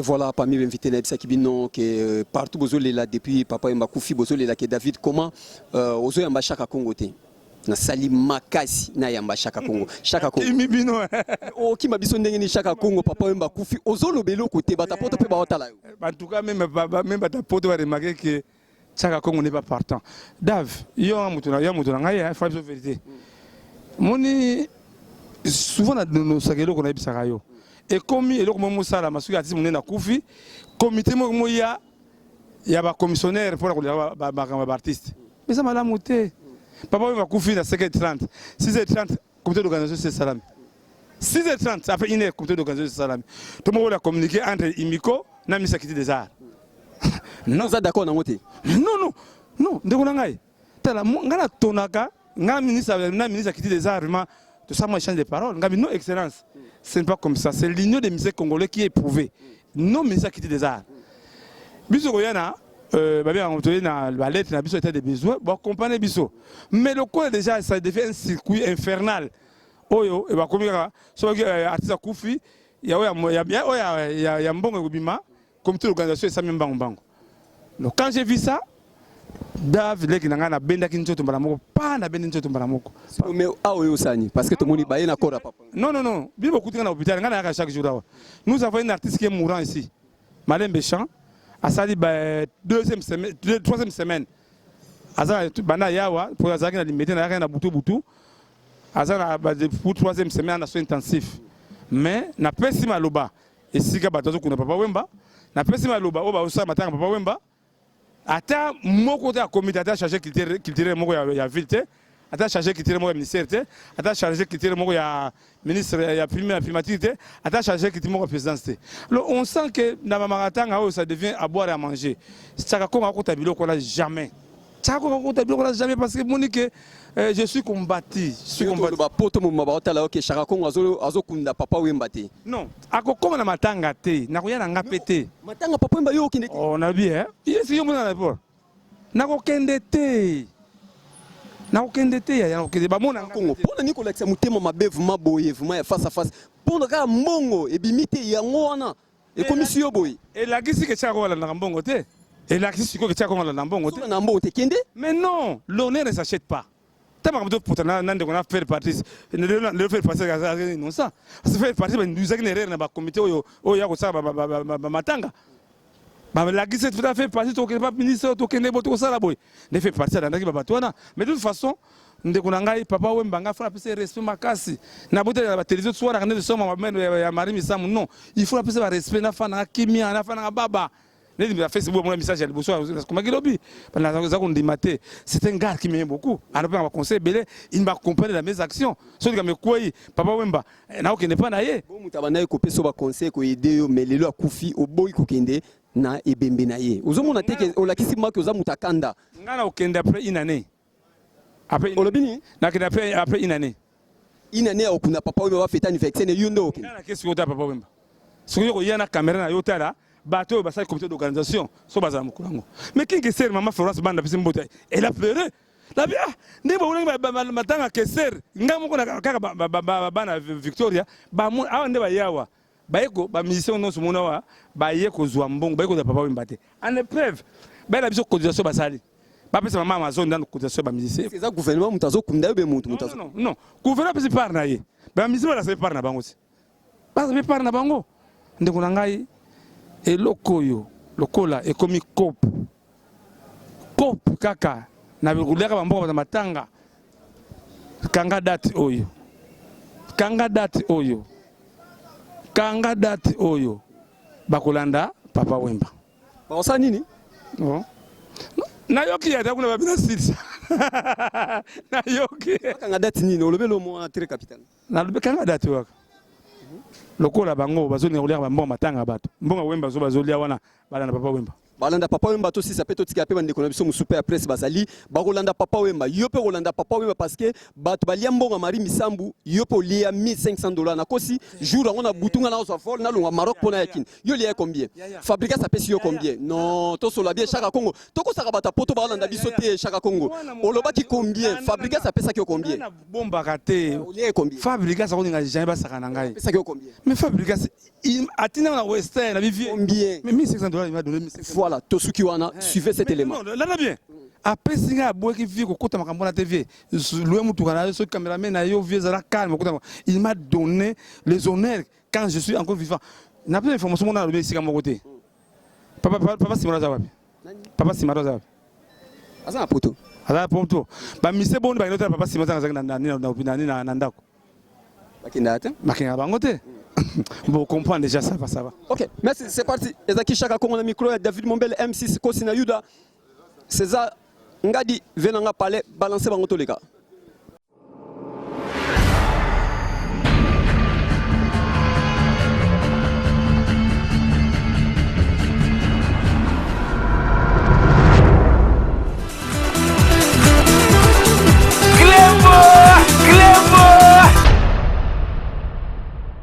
Et voilà, parmi les invités, Naïbsa Kibino, qui partout, là depuis Papa Mbakoufi, là qui David, comment Ozo Yamba Chaka Congo te na sali makasi na Yamba Chaka Congo. Chaka Congo. Kimibino. Oh, qui m'a dit son Chaka Congo, Papa Mbakoufi, Ozo le bélo côté, bata poto pe baotala. En tout cas, même bata poto va remarquer que Chaka Congo n'est pas partant. Dav, yo mutuna ngaya, faut la vérité. Moni souvent nos sagelo qu'on a bisaka yo. Et comme il y a un artiste qui est Koufi, comité il y a un commissionnaire pour les artistes. Mais ça m'a la monté. Papa va Koufi à 5h30. 6h30, comité d'organisation c'est Salam. 6h30, après 1h, comité d'organisation c'est Salam. Tout le monde a communiqué entre Imiko et la Quitté des Arts. Non, vous êtes d'accord dans monté? Non, Ndekonangai. Tala, ngana tonaka, ngana ministre Quitté des Arts, vraiment, tout ça, moi, je change de parole. Non, excellence. Ce n'est pas comme ça. C'est l'union des musiciens congolais qui est éprouvée. Non, musiciens qui des arts. Biso Goyana, la lettre n'a pas des besoins, bon, comprenez Biso. Mais le coup, déjà, ça devient un circuit infernal. Oyo, et bah, comme il y a artiste Koufi, il y a un bon Bima, comme toute l'organisation, et ça même bango. Donc, quand j'ai vu ça, Dav leki nangana benda kincho tumbaramoko pas na benda kincho tumbaramoko mais awo sani parce que tout le monde baye na kora papa non bibo kutinga na hôpital ngana yaka chaque jour. Nous avons un artiste qui est mourant ici Malem Béchamp a sali ba troisième semaine azala bana yawa pour azaki na limité na yaka na butu azala ba pour troisième semaine na soin intensif mais na pesi maloba esika batazo kuna papa Wemba na pesi maloba oba osa matanga papa Wemba. Ata moko ta comité ata chargé culturel moko ya ville te ata chargé culturel moko ya ministère te ata chargé culturel moko ya ministre ya primature te ata chargé culturel moko ya présidence te. Alors on sent que na mamatanga ça devient à boire et à manger. Chaka Kongo ko tabilo ko la jamais. Chaka Kongo ko tabilo ko la jamais parce que monique je suis combattu. Je suis combattu. Ba poto mo mabota la OK Chaka Kongo azo kunda papa Wemba te. Non, akoko na matanga te, na koya na ngapete. Matanga papa Wemba yo kinde. Oh na bien. Yes yo mona na rapport. Na ko kende te. Na ko kende te ya ko kende ba mona Kongo. Pona ni ko lekisa mutema mabevu maboye vuma ya face à face. Pona ka mbongo e bimite yango wana. E komisio boy. Et la gisi ke Chaka wala na mbongo te. Et la gisi ko ke Chaka wala na mbongo te. Na mbongo te kende? Mais non, l'honneur ne s'achète pas. T'as pas pour faire partie, ne faire partie non ça. Parce que faire partie, nous avons une erreur dans le comité où il y a ça, matanga. La guise fait faire partie, tu n'es pas ministre, tu n'es pas tout ça là-bas. Ne fait partie de la mais de toute façon, nous avons papa Wemba faut appeler respect makasi. Na bote la télévision soit la de somme ya Marie Misam non, il faut appeler respect na fana kimia na fana baba. Facebook, mon message, c'est un gars qui m'aime beaucoup. Il m'a conseillé, il m'a accompagné dans mes actions. Sauf que quoi, papa Wemba, il n'est pas naïe. Bon, mutabana ko peso ba conseil ko aider mais lelo akufi oboyi ko kende na ebembe naïe. Ozomona teke olakisi maki oza mutakanda. Ngana okende après une année. Après olobini? Après une année. Une année okuna papa Wemba va fêter anniversaire ne yondo okende. Ngana qu'est-ce que papa Wemba? Ce que y a na caméra na yotala. Bateau, bah ça comité d'organisation, so bazar mukulango. Mais qui que sert maman Florence Banda pisimbote? Elle a pleuré. La bien, ne ba matanga que sert. Ngamo ko na kaka bana Victoria, ba mu awande ba yawa. Ba yeko ba musicien no so mona wa, ba yeko zwambongo, ba yeko da papa Wemba te. En épreuve, ba la biso cotisation basali. Ba pesa maman Amazon dans cotisation ba musicien. C'est ça gouvernement mutazo kunda be mutu mutazo. Non. Gouvernement pesi par na ye. Ba musicien ba sa par na bango. Ba sa par na bango. Ndeko na ngai et lokoyo lokola et comme cop kaka na bikuleka bamboka na matanga kanga date oyo bakolanda papa Wemba ba osa nini non na yoki ya takuna babina sisi na yoki kanga date nini olobelo mo entre capitaine na lobe kanga date waka lokola bango bazoni olia bambo matanga bato mbonga Wemba zo bazolia wana bala na papa Wemba balanda papa wemba to si ça peut to tika pe bande ko na biso super presse bazali ba rolanda papa wemba yo pe rolanda papa wemba parce que bato balia mbonga mari misambu yo pe lia $1,500 na kosi jour on a butunga na so vol na longa Maroc pona yakine yo lia combien fabrica ça pèse yo combien non to so la bien Chaka Congo to ko saka bata poto balanda biso te Chaka Congo oloba ki combien fabrica ça pèse ki combien bomba raté lia combien fabrica ça ko ninga jamais ba saka na ngai pèse ki combien mais fabrica il atina na western na vivie combien mais $1,500 il m'a donné $1,500 voilà Tosuki wana suivez cet élément non là bien après singa aboye ki vie ko kota makambo na TV loué mutu kana so caméraman na yo vie zala calme il m'a donné les honneurs quand je suis encore vivant n'a pas information mon na le sika mon côté papa Simara Zawapi papa Simara Zawapi asa poto ala poto ba mise bon ba inota papa Simara Zawapi na ndako bakenda ata makinga bango te bon comprendre déjà ça va ok merci c'est parti ezaki Chaka Congo na micro ya David Mombele M6 Kosi na Yuda César Ngadi venanga parler balancer bango toleka